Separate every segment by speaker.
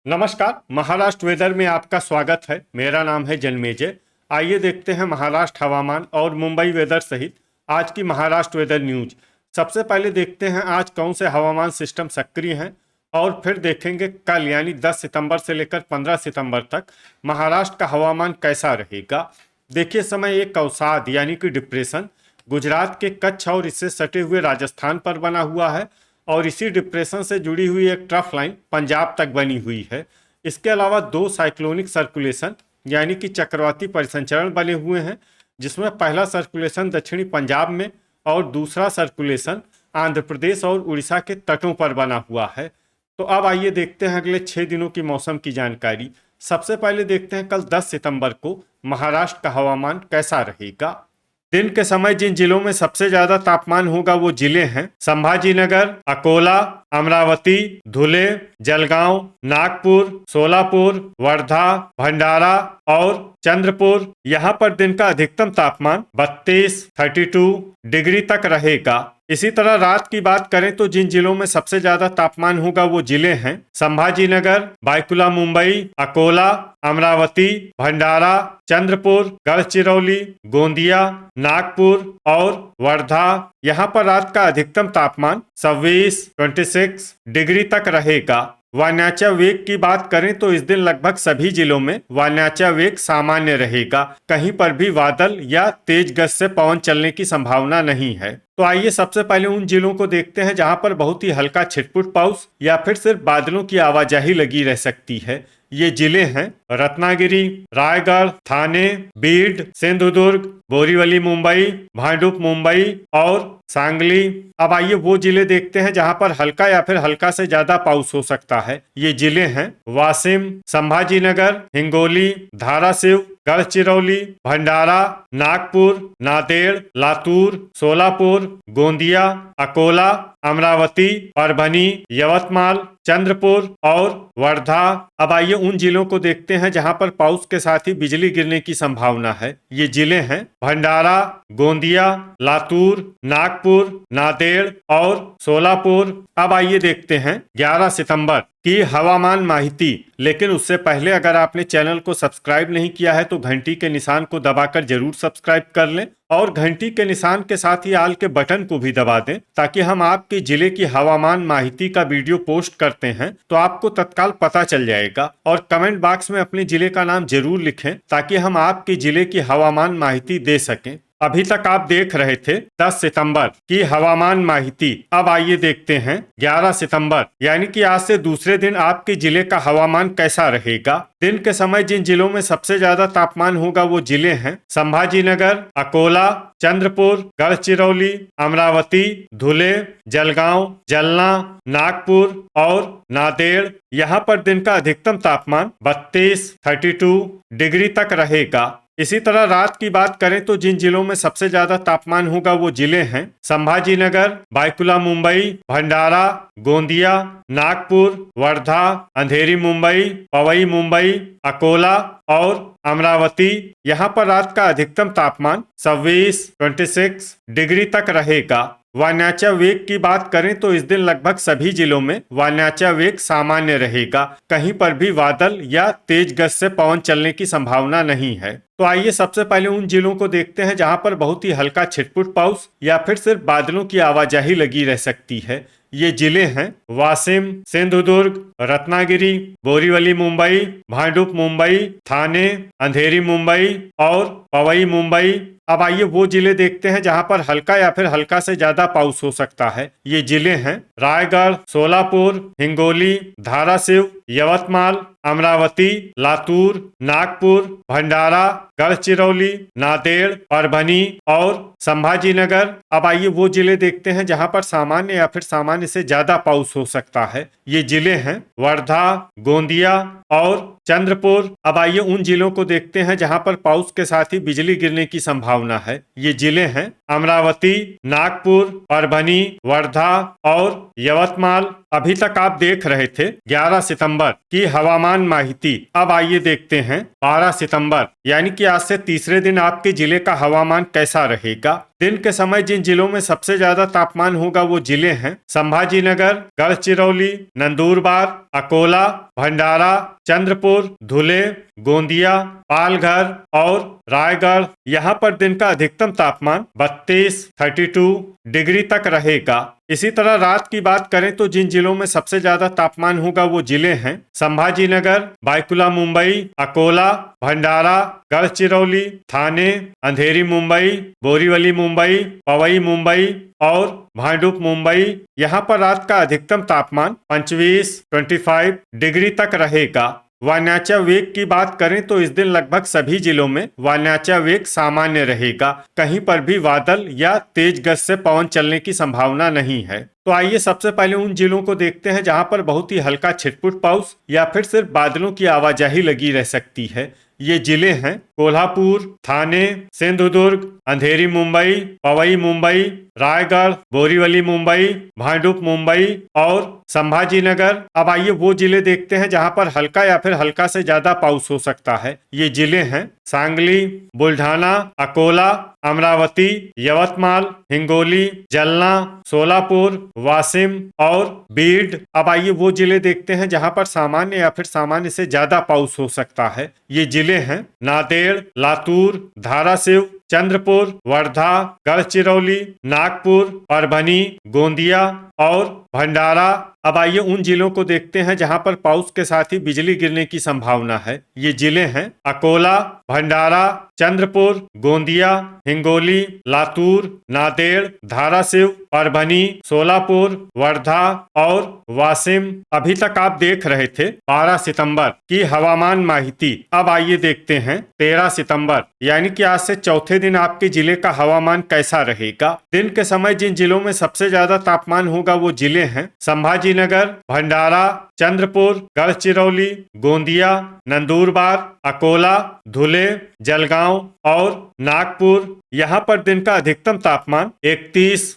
Speaker 1: नमस्कार। महाराष्ट्र वेदर में आपका स्वागत है। मेरा नाम है जन्मेजय। आइए देखते हैं महाराष्ट्र हवामान और मुंबई वेदर सहित आज की महाराष्ट्र वेदर न्यूज। सबसे पहले देखते हैं आज कौन से हवामान सिस्टम सक्रिय हैं और फिर देखेंगे कल यानी 10 सितंबर से लेकर 15 सितंबर तक महाराष्ट्र का हवामान कैसा रहेगा। देखिए, समय एक अवसाद यानी कि डिप्रेशन गुजरात के कच्छ और इससे सटे हुए राजस्थान पर बना हुआ है और इसी डिप्रेशन से जुड़ी हुई एक ट्रफ लाइन पंजाब तक बनी हुई है। इसके अलावा दो साइक्लोनिक सर्कुलेशन यानी कि चक्रवाती परिसंचरण बने हुए हैं, जिसमें पहला सर्कुलेशन दक्षिणी पंजाब में और दूसरा सर्कुलेशन आंध्र प्रदेश और उड़ीसा के तटों पर बना हुआ है। तो अब आइए देखते हैं अगले 6 दिनों की मौसम की जानकारी। सबसे पहले देखते हैं कल 10 सितंबर को महाराष्ट्र का हवामान कैसा रहेगा। दिन के समय जिन जिलों में सबसे ज्यादा तापमान होगा वो जिले हैं संभाजीनगर, अकोला, अमरावती, धुले, जलगांव, नागपुर, सोलापुर, वर्धा, भंडारा और चंद्रपुर। यहाँ पर दिन का अधिकतम तापमान 32 डिग्री तक रहेगा। इसी तरह रात की बात करें तो जिन जिलों में सबसे ज्यादा तापमान होगा वो जिले हैं संभाजीनगर, बायकुला मुंबई, अकोला, अमरावती, भंडारा, चंद्रपुर, गढ़चिरौली, गोंदिया, नागपुर और वर्धा। यहाँ पर रात का अधिकतम तापमान 26 डिग्री तक रहेगा। वायनाचा वेग की बात करें तो इस दिन लगभग सभी जिलों में वायनाचा वेग सामान्य रहेगा। कहीं पर भी बादल या तेज गति से पवन चलने की संभावना नहीं है। तो आइए सबसे पहले उन जिलों को देखते हैं जहां पर बहुत ही हल्का छिटपुट पाउस या फिर सिर्फ बादलों की आवाजाही लगी रह सकती है। ये जिले हैं रत्नागिरी, रायगढ़, ठाणे, बीड, सिंधुदुर्ग, बोरीवली मुंबई, भांडुप मुंबई और सांगली। अब आइए वो जिले देखते हैं जहां पर हल्का या फिर हल्का से ज्यादा पाउस हो सकता है। ये जिले हैं वाशिम, संभाजीनगर, हिंगोली, धाराशिव, गढ़चिरौली, भंडारा, नागपुर, नांदेड़, लातूर, सोलापुर, गोंदिया, अकोला, अमरावती, परभनी, यवतमाल, चंद्रपुर और वर्धा। अब आइए उन जिलों को देखते हैं जहां पर पाउस के साथ ही बिजली गिरने की संभावना है। ये जिले हैं भंडारा, गोंदिया, लातूर, नागपुर, नांदेड़ और सोलापुर। अब आइए देखते हैं 11 सितंबर की हवामान माहिती। लेकिन उससे पहले अगर आपने चैनल को सब्सक्राइब नहीं किया है तो घंटी के निशान को दबाकर जरूर सब्सक्राइब कर लें और घंटी के निशान के साथ ही आल के बटन को भी दबा दें, ताकि हम आपके जिले की हवामान माहिती का वीडियो पोस्ट करते हैं तो आपको तत्काल पता चल जाएगा। और कमेंट बॉक्स में अपने जिले का नाम जरूर लिखें ताकि हम आपके जिले की हवामान माहिती दे सकें। अभी तक आप देख रहे थे 10 सितंबर की हवामान माहिती। अब आइए देखते हैं 11 सितंबर यानी कि आज से दूसरे दिन आपके जिले का हवामान कैसा रहेगा। दिन के समय जिन जिलों में सबसे ज्यादा तापमान होगा वो जिले हैं संभाजीनगर, अकोला, चंद्रपुर, गढ़चिरौली, अमरावती, धुले, जलगांव, जलना, नागपुर और नांदेड़। यहाँ पर दिन का अधिकतम तापमान 32 डिग्री तक रहेगा। इसी तरह रात की बात करें तो जिन जिलों में सबसे ज्यादा तापमान होगा वो जिले हैं संभाजीनगर, बायकुला मुंबई, भंडारा, गोंदिया, नागपुर, वर्धा, अंधेरी मुंबई, पवई मुंबई, अकोला और अमरावती। यहाँ पर रात का अधिकतम तापमान 26 डिग्री तक रहेगा। वायनाचा वेग की बात करें तो इस दिन लगभग सभी जिलों में वायनाचा वेग सामान्य रहेगा। कहीं पर भी बादल या तेज गति से पवन चलने की संभावना नहीं है। तो आइए सबसे पहले उन जिलों को देखते हैं जहां पर बहुत ही हल्का छिटपुट पाउस या फिर सिर्फ बादलों की आवाजाही लगी रह सकती है। ये जिले हैं वाशिम, सिंधुदुर्ग, रत्नागिरी, बोरीवली मुंबई, भांडुप मुंबई, ठाणे, अंधेरी मुंबई और पवई मुंबई। अब आइए वो जिले देखते हैं जहां पर हल्का या फिर हल्का से ज्यादा पाउस हो सकता है। ये जिले हैं रायगढ़, सोलापुर, हिंगोली, धाराशिव, यवतमाल, अमरावती, लातूर, नागपुर, भंडारा, गढ़चिरौली, नांदेड़, परभनी और संभाजीनगर। अब आइए वो जिले देखते हैं जहां पर सामान्य या फिर सामान्य से ज्यादा पाउस हो सकता है। ये जिले हैं वर्धा, गोंदिया और चंद्रपुर। अब आइए उन जिलों को देखते हैं जहां पर पाउस के साथ ही बिजली गिरने की संभावना है। ये जिले हैं अमरावती, नागपुर, परभनी, वर्धा और यवतमाल। अभी तक आप देख रहे थे 11 सितंबर की हवामान माहिती। अब आइए देखते हैं 12 सितंबर यानी कि आज से तीसरे दिन आपके जिले का हवामान कैसा रहेगा। दिन के समय जिन जिलों में सबसे ज्यादा तापमान होगा वो जिले हैं संभाजीनगर, गढ़चिरौली, नंदुरबार, अकोला, भंडारा, चंद्रपुर, धुले, गोंदिया, पालघर और रायगढ़। यहाँ पर दिन का अधिकतम तापमान 32 डिग्री तक रहेगा। इसी तरह रात की बात करें तो जिन जिलों में सबसे ज्यादा तापमान होगा वो जिले हैं संभाजीनगर, बायकुला मुंबई, अकोला, भंडारा, गढ़चिरौली, थाने, अंधेरी मुंबई, बोरीवली मुंबई, पवई मुंबई और भांडुप मुंबई। यहाँ पर रात का अधिकतम तापमान 25 डिग्री तक रहेगा। वायनाचा वेग की बात करें तो इस दिन लगभग सभी जिलों में वायनाचा वेग सामान्य रहेगा। कहीं पर भी बादल या तेज गति से पवन चलने की संभावना नहीं है। तो आइए सबसे पहले उन जिलों को देखते हैं जहां पर बहुत ही हल्का छिटपुट पाउस या फिर सिर्फ बादलों की आवाजाही लगी रह सकती है। ये जिले हैं कोल्हापुर, थाने, सिंधुदुर्ग, अंधेरी मुंबई, पवई मुंबई, रायगढ़, बोरीवली मुंबई, भांडुप मुंबई और संभाजीनगर। अब आइए वो जिले देखते हैं जहां पर हल्का या फिर हल्का से ज्यादा पाउस हो सकता है। ये जिले हैं सांगली, बुल्ढाना, अकोला, अमरावती, यवतमाल, हिंगोली, जलना, सोलापुर, वाशिम और बीड। अब आइए वो जिले देखते हैं जहां पर सामान्य या फिर सामान्य से ज्यादा पाउस हो सकता है। ये जिले हैं नांदेड़, लातूर, धाराशिव, चंद्रपुर, वर्धा, गढ़चिरौली, नागपुर, परभनी, गोंदिया और भंडारा। अब आइए उन जिलों को देखते हैं जहां पर पाउस के साथ ही बिजली गिरने की संभावना है। ये जिले हैं अकोला, भंडारा, चंद्रपुर, गोंदिया, हिंगोली, लातूर, नांदेड़, धाराशिव, परभनी, सोलापुर, वर्धा और वाशिम। अभी तक आप देख रहे थे 12 सितंबर की हवामान माहिती। अब आइए देखते हैं 13 सितंबर यानी कि आज से चौथे दिन आपके जिले का हवामान कैसा रहेगा। दिन के समय जिन जिलों में सबसे ज्यादा तापमान होगा वो जिले हैं संभाजीनगर, भंडारा, चंद्रपुर, गढ़चिरौली, गोंदिया, नंदुरबार, अकोला, धुले, जलगांव और नागपुर। यहाँ पर दिन का अधिकतम तापमान 31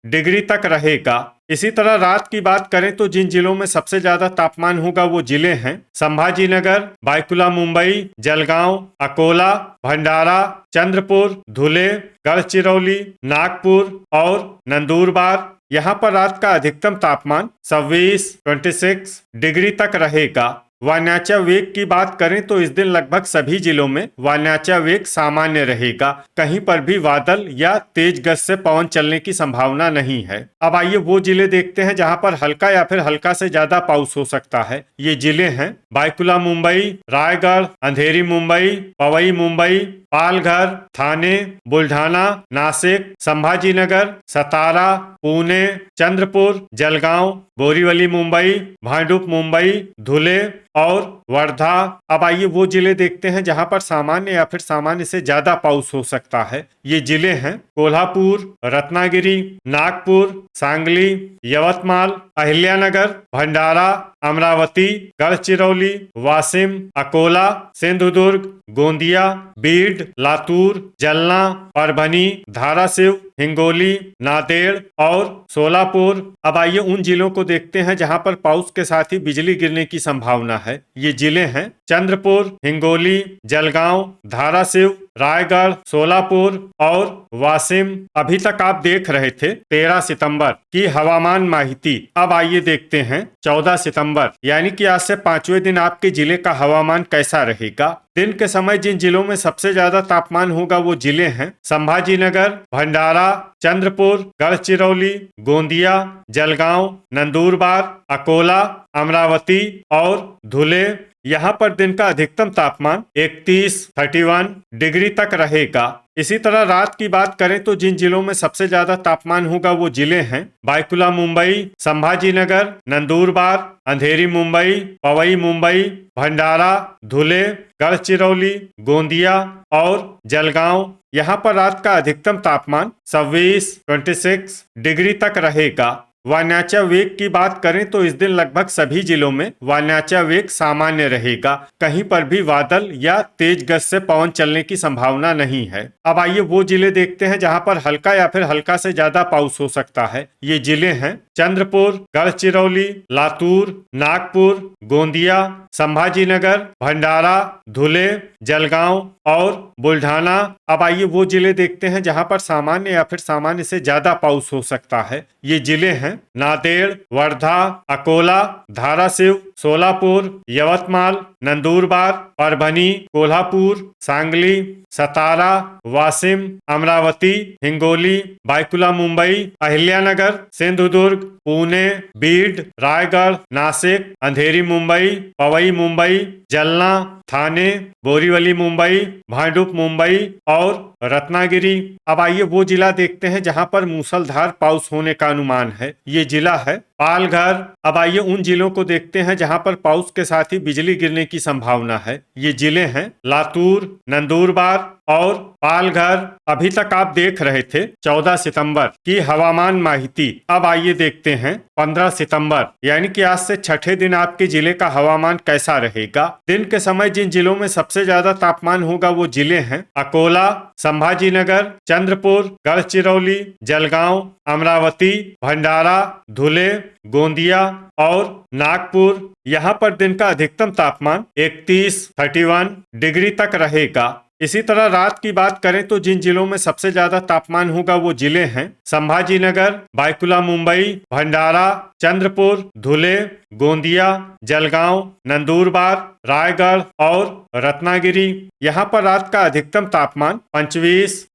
Speaker 1: डिग्री तक रहेगा। इसी तरह रात की बात करें तो जिन जिलों में सबसे ज्यादा तापमान होगा वो जिले हैं संभाजीनगर, बायकुला मुंबई, जलगांव, अकोला, भंडारा, चंद्रपुर, धुले, गढ़चिरौली, नागपुर और नंदुरबार। यहाँ पर रात का अधिकतम तापमान 26 डिग्री तक रहेगा। वायनाचा वेग की बात करें तो इस दिन लगभग सभी जिलों में वायनाचा वेग सामान्य रहेगा। कहीं पर भी बादल या तेज गति से पवन चलने की संभावना नहीं है। अब आइए वो जिले देखते हैं जहां पर हल्का या फिर हल्का से ज्यादा पाउस हो सकता है। ये जिले हैं बायकुला मुंबई, रायगढ़, अंधेरी मुंबई, पवई मुंबई, पालघर, थाने, बुल्ढाना, नासिक, संभाजीनगर, सतारा, पुणे, चंद्रपुर, जलगांव, बोरीवली मुंबई, भांडुप मुंबई, धुले और वर्धा। अब आइए वो जिले देखते हैं जहां पर सामान्य या फिर सामान्य से ज्यादा पाउस हो सकता है। ये जिले हैं कोल्हापुर, रत्नागिरी, नागपुर, सांगली, यवतमाल, अहिल्यानगर, भंडारा, अमरावती, गढ़चिरौली, वाशिम, अकोला, सिंधुदुर्ग, गोंदिया, बीड, लातूर, जलना, परभनी, धाराशिव, हिंगोली, नांदेड़ और सोलापुर। अब आइए उन जिलों को देखते हैं जहां पर पाउस के साथ ही बिजली गिरने की संभावना है। ये जिले हैं चंद्रपुर, हिंगोली, जलगांव, धाराशिव, रायगढ़, सोलापुर और वाशिम। अभी तक आप देख रहे थे 13 सितंबर की हवामान माहिती। अब आइए देखते हैं 14 सितंबर यानी कि आज से पांचवें दिन आपके जिले का हवामान कैसा रहेगा। दिन के समय जिन जिलों में सबसे ज्यादा तापमान होगा वो जिले हैं संभाजीनगर, भंडारा, चंद्रपुर, गढ़चिरौली, गोंदिया, जलगांव, नंदुरबार, अकोला, अमरावती और धुले। यहाँ पर दिन का अधिकतम तापमान 31 डिग्री तक रहेगा। इसी तरह रात की बात करें तो जिन जिलों में सबसे ज्यादा तापमान होगा वो जिले हैं बायकुला मुंबई, संभाजीनगर, नंदुरबार, अंधेरी मुंबई, पवई मुंबई, भंडारा, धुले, गढ़चिरौली, गोंदिया और जलगांव। यहाँ पर रात का अधिकतम तापमान 26 डिग्री तक रहेगा। वायनाचा वेग की बात करें तो इस दिन लगभग सभी जिलों में वायनाचा वेग सामान्य रहेगा। कहीं पर भी बादल या तेज गति से पवन चलने की संभावना नहीं है। अब आइए वो जिले देखते हैं जहां पर हल्का या फिर हल्का से ज्यादा पाउस हो सकता है। ये जिले हैं चंद्रपुर, गढ़चिरौली, लातूर, नागपुर, गोंदिया, संभाजीनगर, भंडारा, धुले, जलगांव और बुल्ढाना। अब आइए वो जिले देखते हैं जहां पर सामान्य या फिर सामान्य से ज्यादा पाउस हो सकता है। ये जिले हैं नांदेड़, वर्धा, अकोला, धाराशिव, सोलापुर, यवतमाल, नंदुरबार, परभनी, कोल्हापुर, सांगली, सतारा, वाशिम, अमरावती, हिंगोली, बायकुला मुंबई, अहिल्यानगर, सिंधुदुर्ग, पुणे, बीड, रायगढ़, नासिक, अंधेरी मुंबई, पवई मुंबई, जलना, थाने, बोरीवली मुंबई, भांडुप मुंबई और रत्नागिरी। अब आइए वो जिला देखते हैं जहां पर मूसलाधार पाउस होने का अनुमान है। ये जिला है पालघर। अब आइए उन जिलों को देखते हैं जहां पर पाउस के साथ ही बिजली गिरने की संभावना है। ये जिले हैं लातूर, नंदुरबार और पालघर। अभी तक आप देख रहे थे 14 सितंबर की हवामान माहिती। अब आइए देखते हैं 15 सितंबर यानी कि आज से छठे दिन आपके जिले का हवामान कैसा रहेगा। दिन के समय जिन जिलों में सबसे ज्यादा तापमान होगा वो जिले हैं अकोला, संभाजीनगर, चंद्रपुर, गढ़चिरौली, जलगांव, अमरावती, भंडारा, धुले, गोंदिया और नागपुर। यहाँ पर दिन का अधिकतम तापमान 31 डिग्री तक रहेगा। इसी तरह रात की बात करें तो जिन जिलों में सबसे ज्यादा तापमान होगा वो जिले हैं संभाजीनगर, बायकुला मुंबई, भंडारा, चंद्रपुर, धुले, गोंदिया, जलगांव, नंदुरबार, रायगढ़ और रत्नागिरी। यहाँ पर रात का अधिकतम तापमान 25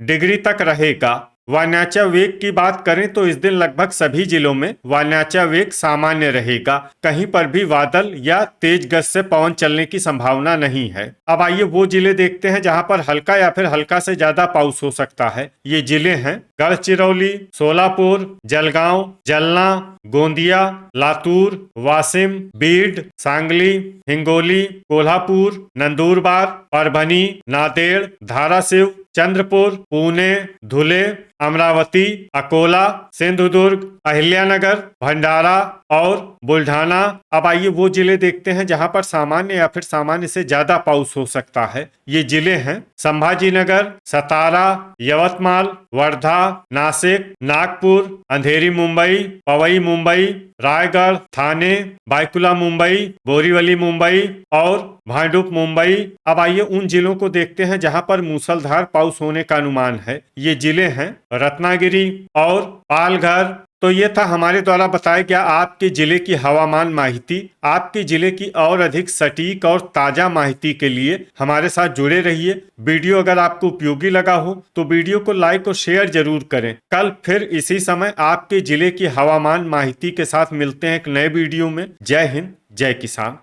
Speaker 1: डिग्री तक रहेगा। वायनाचा वेग की बात करें तो इस दिन लगभग सभी जिलों में वायनाचा वेग सामान्य रहेगा। कहीं पर भी बादल या तेज गति से पवन चलने की संभावना नहीं है। अब आइए वो जिले देखते हैं जहां पर हल्का या फिर हल्का से ज्यादा पाउस हो सकता है। ये जिले हैं गढ़चिरौली, सोलापुर, जलगांव, जलना, गोंदिया, लातूर, वाशिम, बीड, सांगली, हिंगोली, कोल्हापुर, नंदुरबार, परभनी, नांदेड़, धाराशिव, चंद्रपुर, पुणे, धुले, अमरावती, अकोला, सिंधुदुर्ग, अहिल्यानगर, भंडारा और बुल्ढाना। अब आइए वो जिले देखते हैं जहां पर सामान्य या फिर सामान्य से ज्यादा पाउस हो सकता है। ये जिले हैं संभाजीनगर, सतारा, यवतमाल, वर्धा, नासिक, नागपुर, अंधेरी मुंबई, पवई मुंबई, रायगढ़, थाने, बायकुला मुंबई, बोरीवली मुंबई और भांडुप मुंबई। अब आइए उन जिलों को देखते हैं जहां पर मूसलाधार पाउस होने का अनुमान है। ये जिले हैं रत्नागिरी और पालघर। तो ये था हमारे द्वारा बताया गया आपके जिले की हवामान माहिती। आपके जिले की और अधिक सटीक और ताजा माहिती के लिए हमारे साथ जुड़े रहिए। वीडियो अगर आपको उपयोगी लगा हो तो वीडियो को लाइक और शेयर जरूर करें। कल फिर इसी समय आपके जिले की हवामान माहिती के साथ मिलते हैं एक नए वीडियो में। जय हिंद, जय किसान।